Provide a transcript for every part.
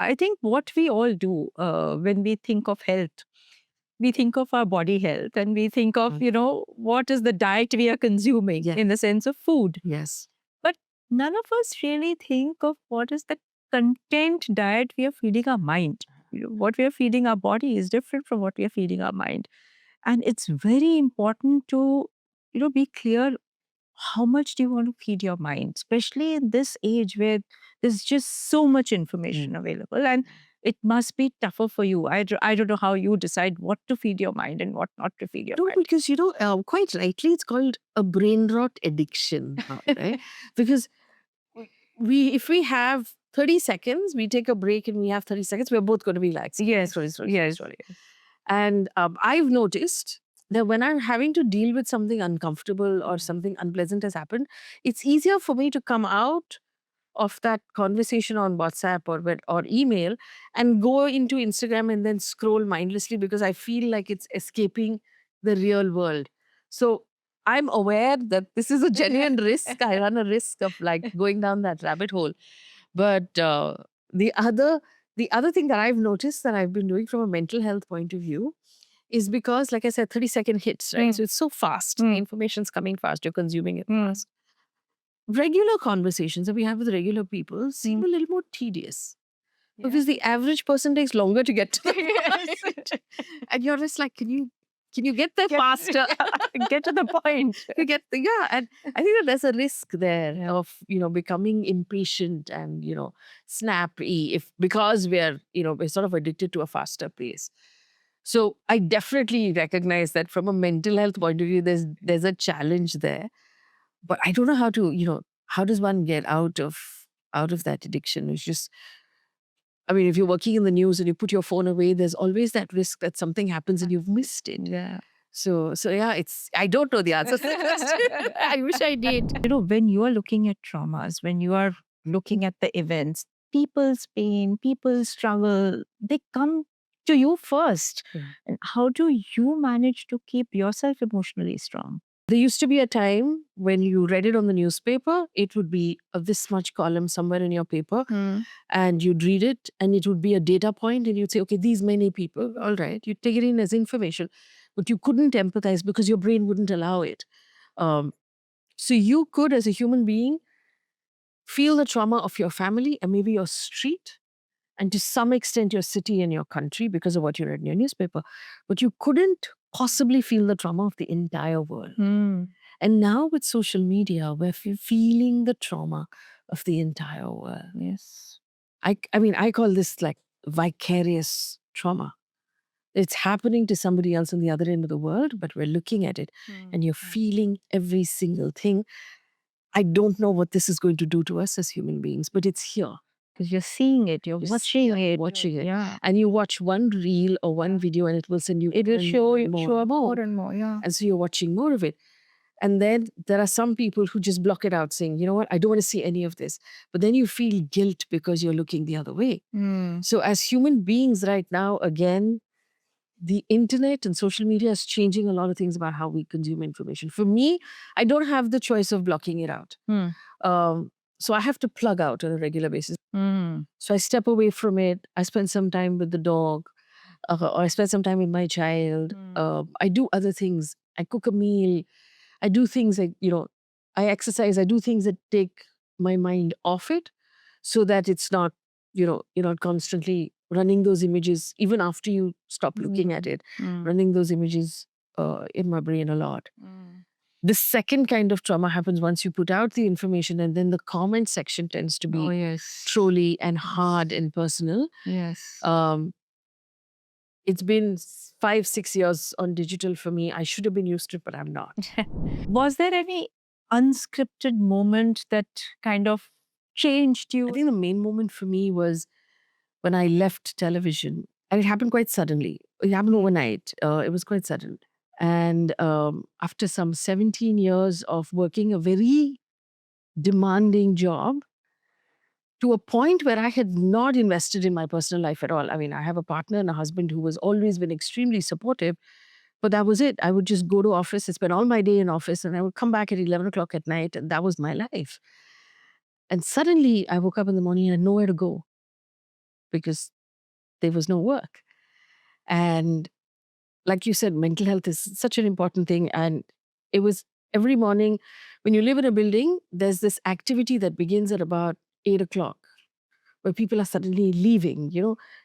I think what we all do when we think of health, we think of our body health and we think of, Mm. what is the diet we are consuming Yes. in the sense of food. Yes. But none of us really think of what is the content diet we are feeding our mind. What we are feeding our body is different from what we are feeding our mind. And it's very important to, be clear how much do you want to feed your mind, especially in this age where there's just so much information Mm. available and it must be tougher for you. I don't know how you decide what to feed your mind and what not to feed your No, mind. because quite rightly, it's called a brain rot addiction, right? Because if we have 30 seconds, we take a break and we have 30 seconds, we're both going to be like, Yes, sorry. yes. And I've noticed that when I'm having to deal with something uncomfortable or something unpleasant has happened, it's easier for me to come out of that conversation on WhatsApp or email and go into Instagram and then scroll mindlessly because I feel like it's escaping the real world. So I'm aware that this is a genuine risk. I run a risk of like going down that rabbit hole. But the other the other thing that I've noticed that I've been doing from a mental health point of view is because, like I said, 30-second hits, right? So it's so fast. The information's coming fast. You're consuming it fast. Regular conversations that we have with regular people seem a little more tedious because the average person takes longer to get to the point. And you're just like, can you get there faster? Get to the point. And I think that there's a risk there of becoming impatient and snappy because we're sort of addicted to a faster pace. So I definitely recognize that from a mental health point of view, there's a challenge there. But I don't know how does one get out of that addiction? It's just, I mean, if you're working in the news and you put your phone away, there's always that risk that something happens and you've missed it. Yeah. So yeah, I don't know the answer to that question. I wish I did. When you are looking at traumas, when you are looking at the events, people's pain, people's struggle, they come to you first. And how do you manage to keep yourself emotionally strong? There used to be a time when you read it on the newspaper, it would be a this much column somewhere in your paper, and you'd read it, and it would be a data point, and you'd say, okay, these many people, all right, you'd take it in as information, but you couldn't empathize because your brain wouldn't allow it. Um, so you could, as a human being, feel the trauma of your family and maybe your street, and to some extent your city and your country because of what you read in your newspaper, but you couldn't possibly feel the trauma of the entire world. And now with social media, we're feeling the trauma of the entire world. Yes. I mean, I call this like vicarious trauma. It's happening to somebody else on the other end of the world, but we're looking at it and you're feeling every single thing. I don't know what this is going to do to us as human beings, but it's here. Because you're seeing it, you're Watching it. Yeah. And you watch one reel or one video and it will send you It will show more and show up more. more and more. Yeah. And so you're watching more of it. And then there are some people who just block it out saying, you know what, I don't want to see any of this. But then you feel guilt because you're looking the other way. So as human beings right now, again, the internet and social media is changing a lot of things about how we consume information. For me, I don't have the choice of blocking it out. So I have to plug out on a regular basis. So I step away from it. I spend some time with the dog, or I spend some time with my child. I do other things. I cook a meal. I do things like, I exercise. I do things that take my mind off it so that it's not, you're not constantly running those images, even after you stop looking at it, running those images in my brain a lot. The second kind of trauma happens once you put out the information, and then the comment section tends to be trolly and hard and personal. Yes. It's been 5-6 years on digital for me. I should have been used to it, but I'm not. Was there any unscripted moment that kind of changed you? I think the main moment for me was when I left television, and it happened quite suddenly. It happened overnight. It was quite sudden. And after some 17 years of working a very demanding job, to a point where I had not invested in my personal life at all. I mean, I have a partner and a husband who has always been extremely supportive, but that was it. I would just go to office and spend all my day in office, and I would come back at 11 o'clock at night, and that was my life. And suddenly I woke up in the morning and I had nowhere to go. because there was no work. And like you said, mental health is such an important thing. And it was every morning when you live in a building, there's this activity that begins at about 8 o'clock where people are suddenly leaving.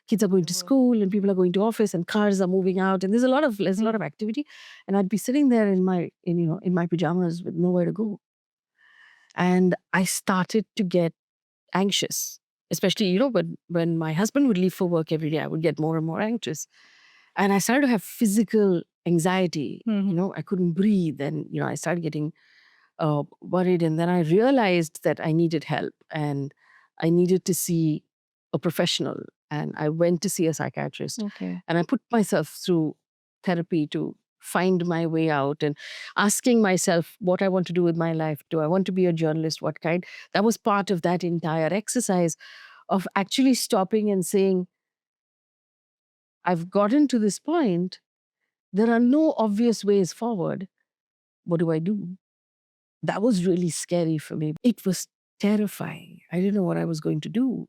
Kids are going to school and people are going to office and cars are moving out. And there's a lot of activity. And I'd be sitting there in my pajamas with nowhere to go. And I started to get anxious, especially, when my husband would leave for work every day, I would get more and more anxious. And I started to have physical anxiety. I couldn't breathe. And, I started getting worried. And then I realized that I needed help and I needed to see a professional. And I went to see a psychiatrist. Okay. And I put myself through therapy to find my way out and asking myself what I want to do with my life. Do I want to be a journalist? What kind? That was part of that entire exercise of actually stopping and saying, I've gotten to this point. There are no obvious ways forward. What do I do? That was really scary for me. It was terrifying. I didn't know what I was going to do.